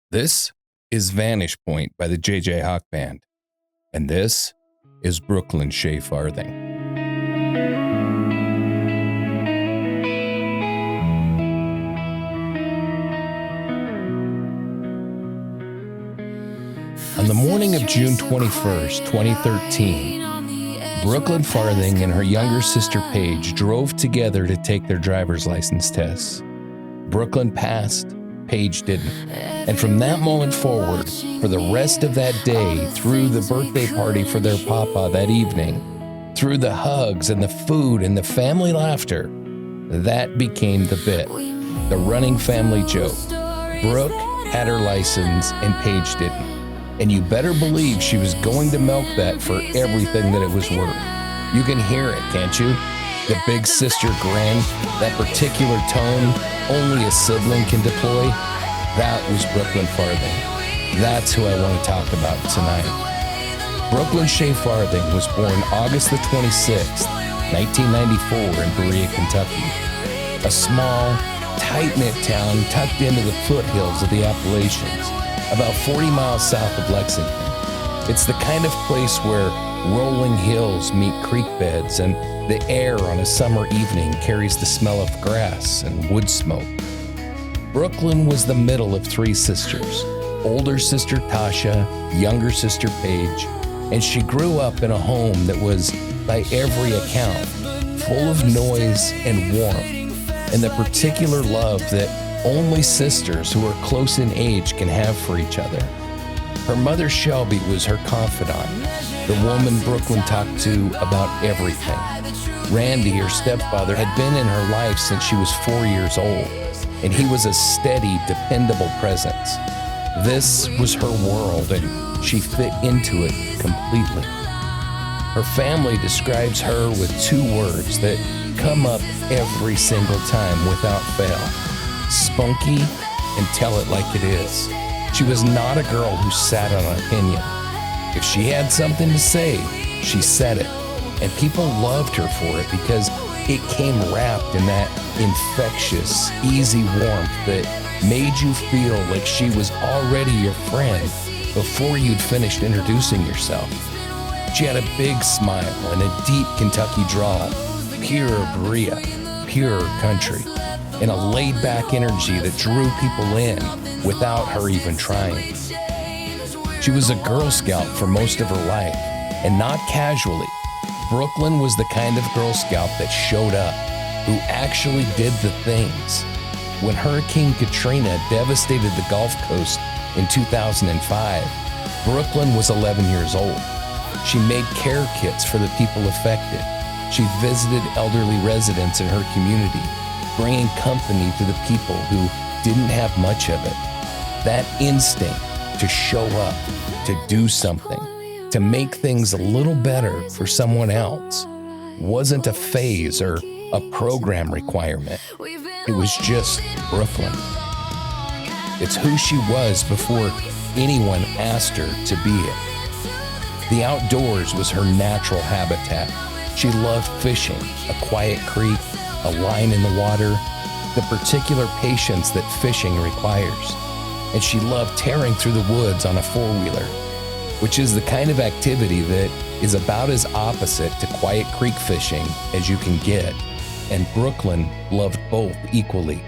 This is Vanish Point by the J.J. Hawk Band, and this is Brookelyn Shae Farthing. On the morning of June 21st, 2013, Brookelyn Farthing and her younger sister Paige drove together to take their driver's license tests. Brookelyn passed, Paige didn't. And from that moment forward, for the rest of that day, through the birthday party for their papa that evening, through the hugs and the food and the family laughter, that became the bit, the running family joke. Brooke had her license and Paige didn't. And you better believe she was going to milk that for everything that it was worth. You can hear it, can't you? The big sister grin, that particular tone only a sibling can deploy. That was Brookelyn Farthing. That's who I want to talk about tonight. Brookelyn Shae Farthing was born August the 26th, 1994 in Berea, Kentucky. A small, tight-knit town tucked into the foothills of the Appalachians, about 40 miles south of Lexington. It's the kind of place where rolling hills meet creek beds and the air on a summer evening carries the smell of grass and wood smoke. Brookelyn was the middle of three sisters, older sister Tasha, younger sister Paige, and she grew up in a home that was, by every account, full of noise and warmth, and the particular love that only sisters who are close in age can have for each other. Her mother Shelby was her confidant, the woman Brookelyn talked to about everything. Randy, her stepfather, had been in her life since she was 4 years old, and he was a steady, dependable presence. This was her world, and she fit into it completely. Her family describes her with two words that come up every single time without fail: spunky and tell it like it is. She was not a girl who sat on an opinion. If she had something to say, she said it, and people loved her for it because it came wrapped in that infectious, easy warmth that made you feel like she was already your friend before you'd finished introducing yourself. She had a big smile and a deep Kentucky drawl, pure Berea, pure country, and a laid-back energy that drew people in without her even trying. She was a Girl Scout for most of her life, and not casually. Brookelyn was the kind of Girl Scout that showed up, who actually did the things. When Hurricane Katrina devastated the Gulf Coast in 2005, Brookelyn was 11 years old. She made care kits for the people affected. She visited elderly residents in her community, bringing company to the people who didn't have much of it. That instinct to show up, to do something, to make things a little better for someone else wasn't a phase or a program requirement. It was just Brookelyn. It's who she was before anyone asked her to be it. The outdoors was her natural habitat. She loved fishing, a quiet creek, a line in the water, the particular patience that fishing requires. And she loved tearing through the woods on a four-wheeler, which is the kind of activity that is about as opposite to quiet creek fishing as you can get. And Brookelyn loved both equally.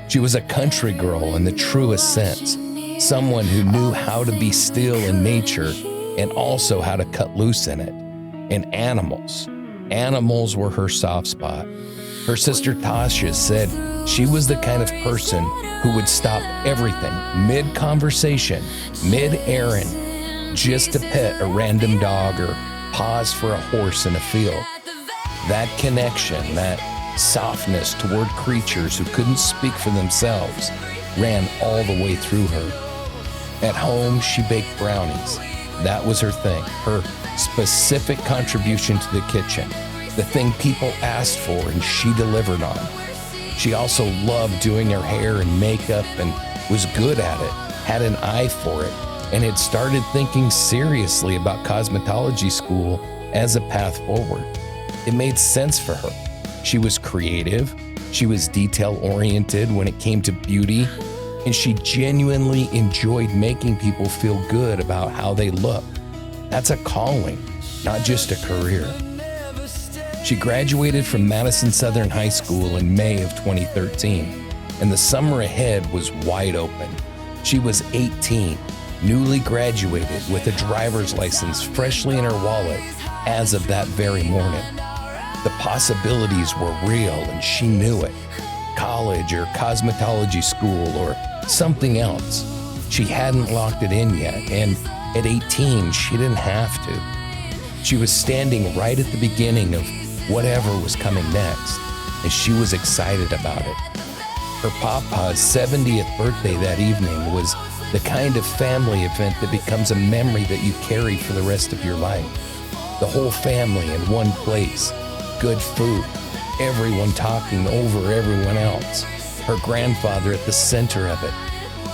She was a country girl in the truest sense, someone who knew how to be still in nature and also how to cut loose in it. And animals were her soft spot. Her sister Tasha said she was the kind of person who would stop everything mid-conversation, mid-errand, just to pet a random dog or pause for a horse in a field. That connection, that softness toward creatures who couldn't speak for themselves, ran all the way through her. At home, she baked brownies. That was her thing, her specific contribution to the kitchen, the thing people asked for and she delivered on. She also loved doing her hair and makeup and was good at it, had an eye for it, and had started thinking seriously about cosmetology school as a path forward. It made sense for her. She was creative. She was detail-oriented when it came to beauty. and she genuinely enjoyed making people feel good about how they look. That's a calling, not just a career. She graduated from Madison Southern High School in May of 2013, and the summer ahead was wide open. She was 18, newly graduated with a driver's license freshly in her wallet as of that very morning. The possibilities were real and she knew it. College or cosmetology school or something else. She hadn't locked it in yet, and at 18, she didn't have to. She was standing right at the beginning of whatever was coming next, and she was excited about it. Her papa's 70th birthday that evening was the kind of family event that becomes a memory that you carry for the rest of your life. The whole family in one place, good food, everyone talking over everyone else, her grandfather at the center of it.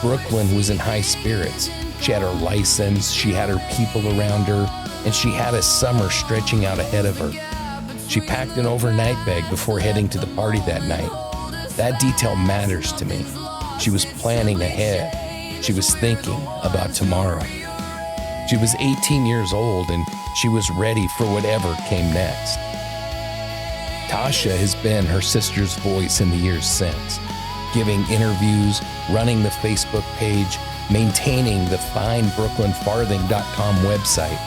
Brooklyn was in high spirits. She had her license, she had her people around her, and she had a summer stretching out ahead of her. She packed an overnight bag before heading to the party that night. That detail matters to me. She was planning ahead. She was thinking about tomorrow. She was 18 years old and she was ready for whatever came next. Tasha has been her sister's voice in the years since, giving interviews, running the Facebook page, maintaining the FindBrooklynFarthing.com website,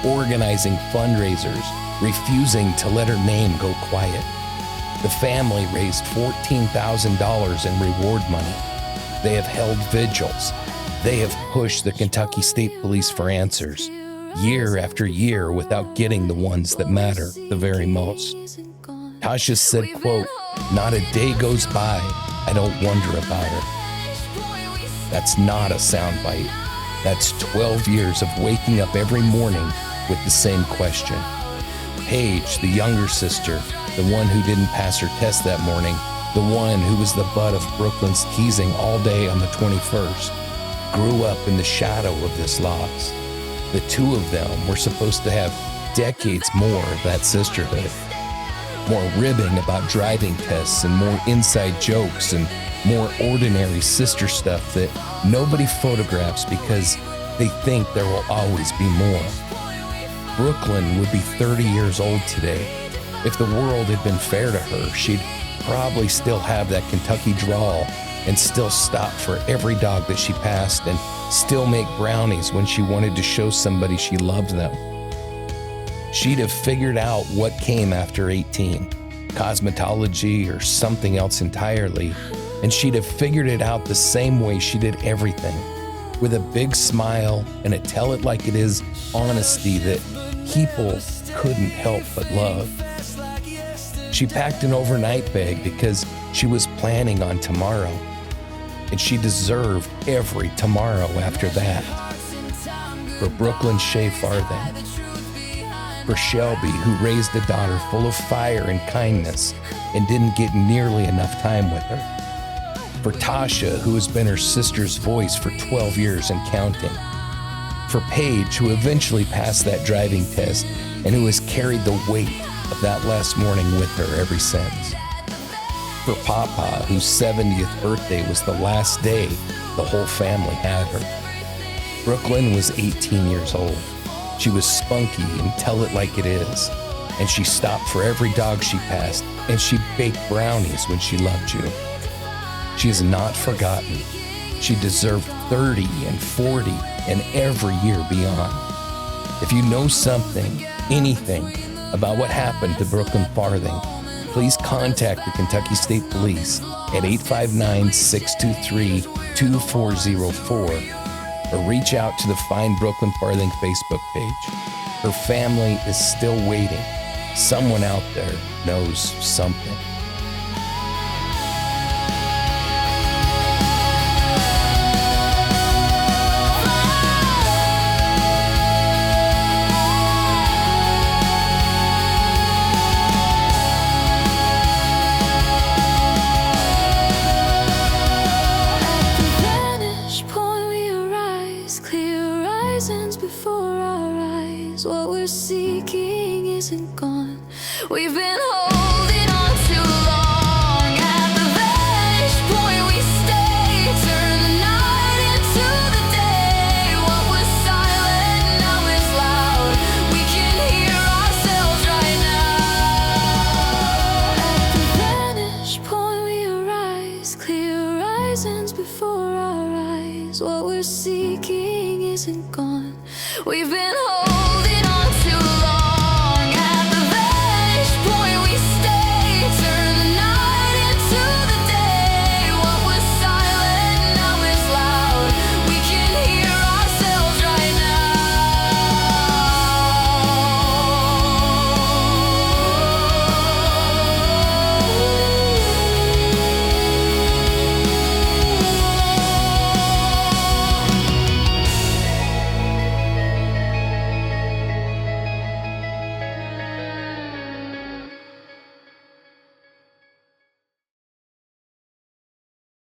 organizing fundraisers, refusing to let her name go quiet. The family raised $14,000 in reward money. They have held vigils. They have pushed the Kentucky State Police for answers, year after year, without getting the ones that matter the very most. Tasha said, quote, "Not a day goes by I don't wonder about her." That's not a soundbite. That's 12 years of waking up every morning with the same question. Paige, the younger sister, the one who didn't pass her test that morning, the one who was the butt of Brooklyn's teasing all day on the 21st, grew up in the shadow of this loss. The two of them were supposed to have decades more of that sisterhood. More ribbing about driving tests and more inside jokes and more ordinary sister stuff that nobody photographs because they think there will always be more. Brooklyn would be 30 years old today. If the world had been fair to her, she'd probably still have that Kentucky drawl and still stop for every dog that she passed and still make brownies when she wanted to show somebody she loved them. She'd have figured out what came after 18, cosmetology or something else entirely, and she'd have figured it out the same way she did everything, with a big smile and a tell-it-like-it-is honesty that people couldn't help but love. She packed an overnight bag because she was planning on tomorrow, and she deserved every tomorrow after that. For Brookelyn Shae Farthing. For Shelby, who raised a daughter full of fire and kindness and didn't get nearly enough time with her. For Tasha, who has been her sister's voice for 12 years and counting. For Paige, who eventually passed that driving test and who has carried the weight of that last morning with her ever since. For Papa, whose 70th birthday was the last day the whole family had her. Brooklyn was 18 years old. She was spunky and tell-it-like-it-is, and she stopped for every dog she passed, and she baked brownies when she loved you. She is not forgotten. She deserved 30 and 40 and every year beyond. If you know something, anything, about what happened to Brooklyn Farthing, please contact the Kentucky State Police at 859-623-2404 or reach out to the Find Brooklyn Farthing Facebook page. Her family is still waiting. Someone out there knows something. Before our eyes, what we're seeking isn't gone. We've been holding on too long. At the vanish point we stay, turn the eyes, what we're seeking isn't gone. We've been holding on.